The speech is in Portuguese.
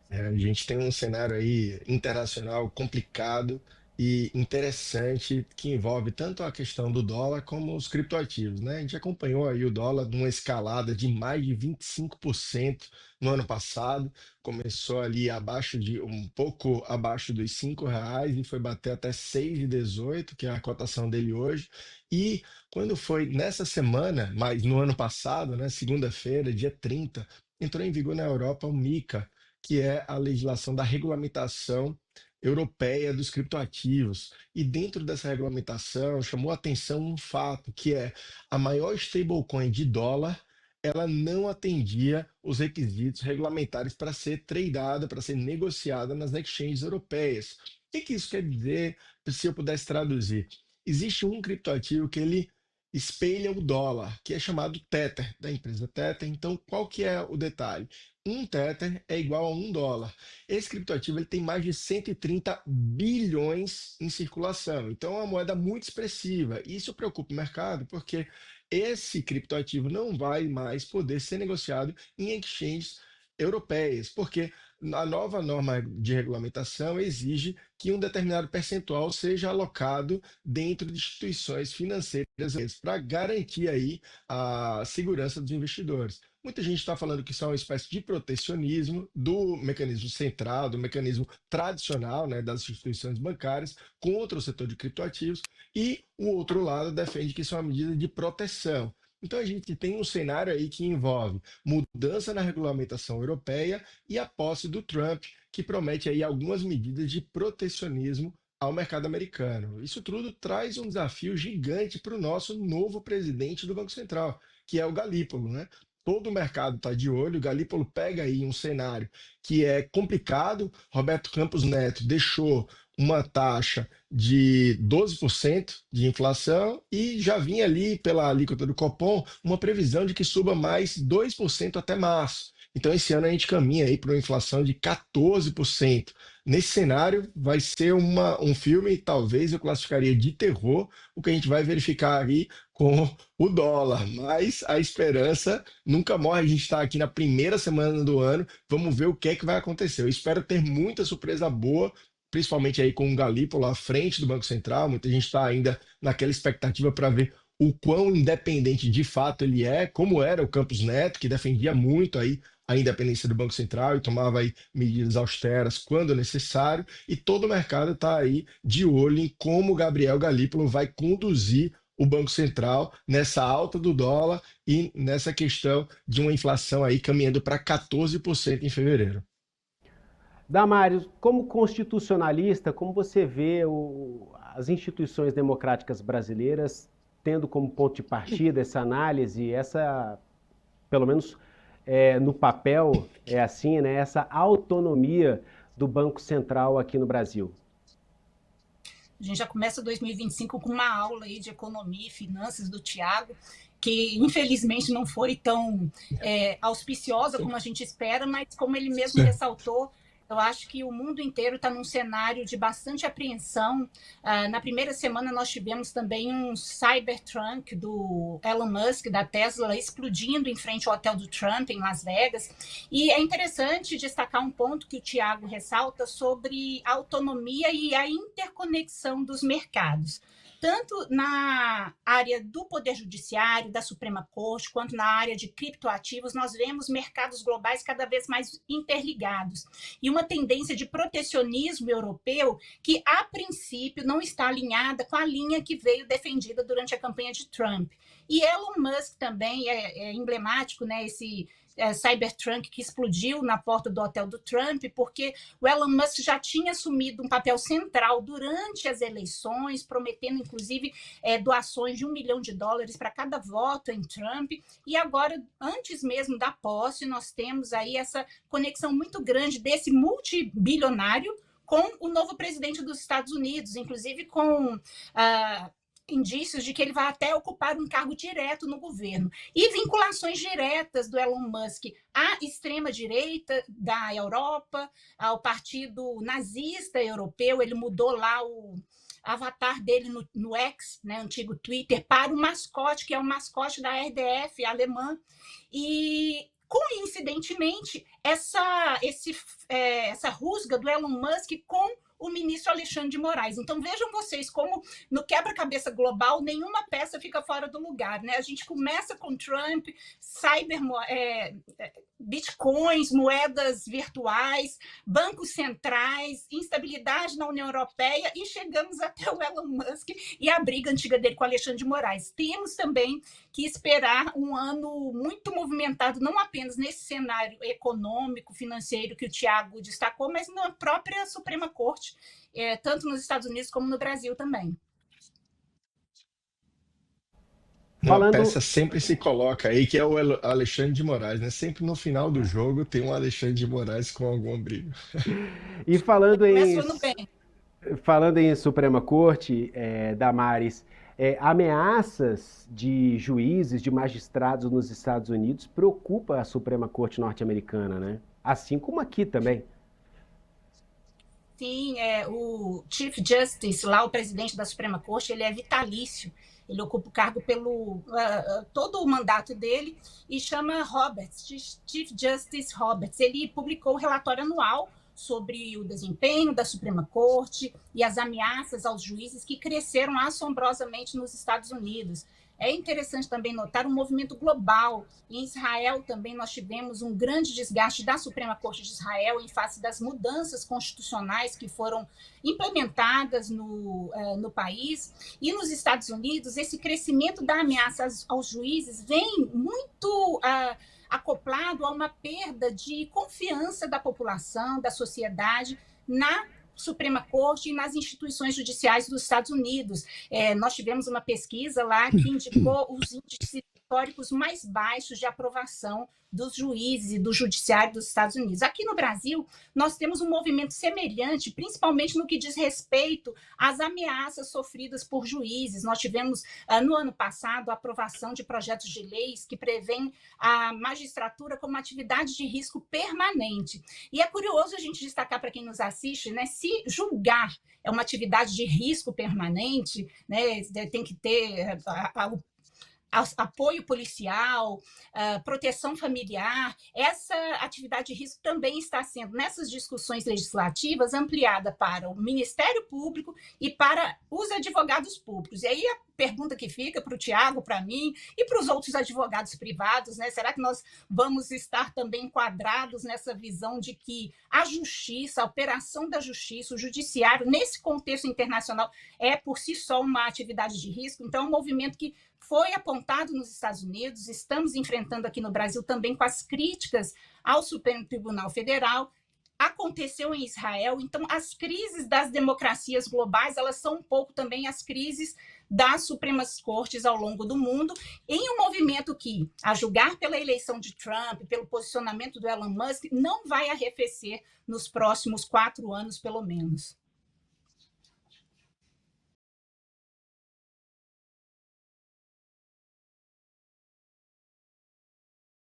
A gente tem um cenário aí internacional complicado e interessante que envolve tanto a questão do dólar como os criptoativos, né? A gente acompanhou aí o dólar numa escalada de mais de 25% no ano passado, começou ali abaixo de um pouco abaixo dos R$ 5 e foi bater até 6,18, que é a cotação dele hoje. E quando foi nessa semana, mas no ano passado, né, segunda-feira, dia 30, entrou em vigor na Europa o MiCA, que é a legislação da regulamentação europeia dos criptoativos. E dentro dessa regulamentação chamou a atenção um fato, que é a maior stablecoin de dólar, ela não atendia os requisitos regulamentares para ser tradeada, para ser negociada nas exchanges europeias. O que isso quer dizer, se eu pudesse traduzir? Existe um criptoativo que ele espelha o dólar, que é chamado Tether, da empresa Tether. Então, qual que é o detalhe? Um Tether é igual a $1. Esse criptoativo ele tem mais de 130 bilhões em circulação. Então, é uma moeda muito expressiva. Isso preocupa o mercado, porque esse criptoativo não vai mais poder ser negociado em exchanges europeias, porque a nova norma de regulamentação exige que um determinado percentual seja alocado dentro de instituições financeiras para garantir aí a segurança dos investidores. Muita gente está falando que isso é uma espécie de protecionismo do mecanismo central, do mecanismo tradicional, né, das instituições bancárias contra o setor de criptoativos, e o outro lado defende que isso é uma medida de proteção. Então a gente tem um cenário aí que envolve mudança na regulamentação europeia e a posse do Trump, que promete aí algumas medidas de protecionismo ao mercado americano. Isso tudo traz um desafio gigante para o nosso novo presidente do Banco Central, que é o Galípolo, né? Todo o mercado está de olho, o Galípolo pega aí um cenário que é complicado. Roberto Campos Neto deixou uma taxa de 12% de inflação e já vinha ali pela alíquota do Copom uma previsão de que suba mais 2% até março. Então, esse ano a gente caminha aí para uma inflação de 14%. Nesse cenário, vai ser um filme, talvez eu classificaria de terror, o que a gente vai verificar aí com o dólar. Mas a esperança nunca morre. A gente está aqui na primeira semana do ano. Vamos ver o que é que vai acontecer. Eu espero ter muita surpresa boa, principalmente aí com o Galípolo à frente do Banco Central. Muita gente está ainda naquela expectativa para ver o quão independente de fato ele é, como era o Campos Neto, que defendia muito aí a independência do Banco Central e tomava aí medidas austeras quando necessário, e todo o mercado está aí de olho em como o Gabriel Galípolo vai conduzir o Banco Central nessa alta do dólar e nessa questão de uma inflação aí caminhando para 14% em fevereiro. Damares, como constitucionalista, como você vê as instituições democráticas brasileiras tendo como ponto de partida essa análise, essa, pelo menos no papel, é assim, né, essa autonomia do Banco Central aqui no Brasil? A gente já começa 2025 com uma aula aí de economia e finanças do Tiago, que infelizmente não foi tão auspiciosa como a gente espera, mas como ele mesmo ressaltou, eu acho que o mundo inteiro está num cenário de bastante apreensão. Na primeira semana nós tivemos também um Cybertruck do Elon Musk, da Tesla, explodindo em frente ao hotel do Trump, em Las Vegas. E é interessante destacar um ponto que o Tiago ressalta sobre a autonomia e a interconexão dos mercados, tanto na área do Poder Judiciário, da Suprema Corte, quanto na área de criptoativos, nós vemos mercados globais cada vez mais interligados. E uma tendência de protecionismo europeu que, a princípio, não está alinhada com a linha que veio defendida durante a campanha de Trump. E Elon Musk também é emblemático, né, esse Cybertruck que explodiu na porta do hotel do Trump, porque o Elon Musk já tinha assumido um papel central durante as eleições, prometendo, inclusive, doações de US$ 1 milhão para cada voto em Trump. E agora, antes mesmo da posse, nós temos aí essa conexão muito grande desse multibilionário com o novo presidente dos Estados Unidos, inclusive com indícios de que ele vai até ocupar um cargo direto no governo. E vinculações diretas do Elon Musk à extrema-direita da Europa, ao partido nazista europeu. Ele mudou lá o avatar dele no X, né, antigo Twitter, para o mascote, que é o mascote da RDF alemã. E coincidentemente, essa rusga do Elon Musk com o ministro Alexandre de Moraes. Então, vejam vocês como no quebra-cabeça global nenhuma peça fica fora do lugar, né? A gente começa com Trump, bitcoins, moedas virtuais, bancos centrais, instabilidade na União Europeia e chegamos até o Elon Musk e a briga antiga dele com Alexandre de Moraes. Temos também que esperar um ano muito movimentado, não apenas nesse cenário econômico, financeiro que o Tiago destacou, mas na própria Suprema Corte, tanto nos Estados Unidos como no Brasil também. Uma peça sempre se coloca aí, que é o Alexandre de Moraes, né? Sempre no final do jogo tem um Alexandre de Moraes com alguma briga. E falando em Suprema Corte, Damares, ameaças de juízes, de magistrados nos Estados Unidos preocupa a Suprema Corte norte-americana, né? Assim como aqui também. Sim, o Chief Justice, lá o presidente da Suprema Corte, ele é vitalício. Ele ocupa o cargo pelo todo o mandato dele e chama Roberts, Chief Justice Roberts. Ele publicou o relatório anual sobre o desempenho da Suprema Corte e as ameaças aos juízes que cresceram assombrosamente nos Estados Unidos. É interessante também notar um movimento global. Em Israel também nós tivemos um grande desgaste da Suprema Corte de Israel em face das mudanças constitucionais que foram implementadas no país. E nos Estados Unidos, esse crescimento da ameaça aos juízes vem muito acoplado a uma perda de confiança da população, da sociedade, na Suprema Corte e nas instituições judiciais dos Estados Unidos. Nós tivemos uma pesquisa lá que indicou os índices históricos mais baixos de aprovação dos juízes e do judiciário dos Estados Unidos. Aqui no Brasil, nós temos um movimento semelhante, principalmente no que diz respeito às ameaças sofridas por juízes. Nós tivemos, no ano passado, a aprovação de projetos de leis que prevêem a magistratura como atividade de risco permanente. E é curioso a gente destacar para quem nos assiste, né, se julgar é uma atividade de risco permanente, né, tem que ter apoio policial, proteção familiar. Essa atividade de risco também está sendo, nessas discussões legislativas, ampliada para o Ministério Público e para os advogados públicos. E aí a pergunta que fica para o Tiago, para mim e para os outros advogados privados, né? Será que nós vamos estar também enquadrados nessa visão de que a justiça, a operação da justiça, o judiciário, nesse contexto internacional, é por si só uma atividade de risco? Então, é um movimento que foi apontado nos Estados Unidos, estamos enfrentando aqui no Brasil também com as críticas ao Supremo Tribunal Federal, aconteceu em Israel. Então, as crises das democracias globais, elas são um pouco também as crises das Supremas Cortes ao longo do mundo, em um movimento que, a julgar pela eleição de Trump, pelo posicionamento do Elon Musk, não vai arrefecer nos próximos 4 anos, pelo menos.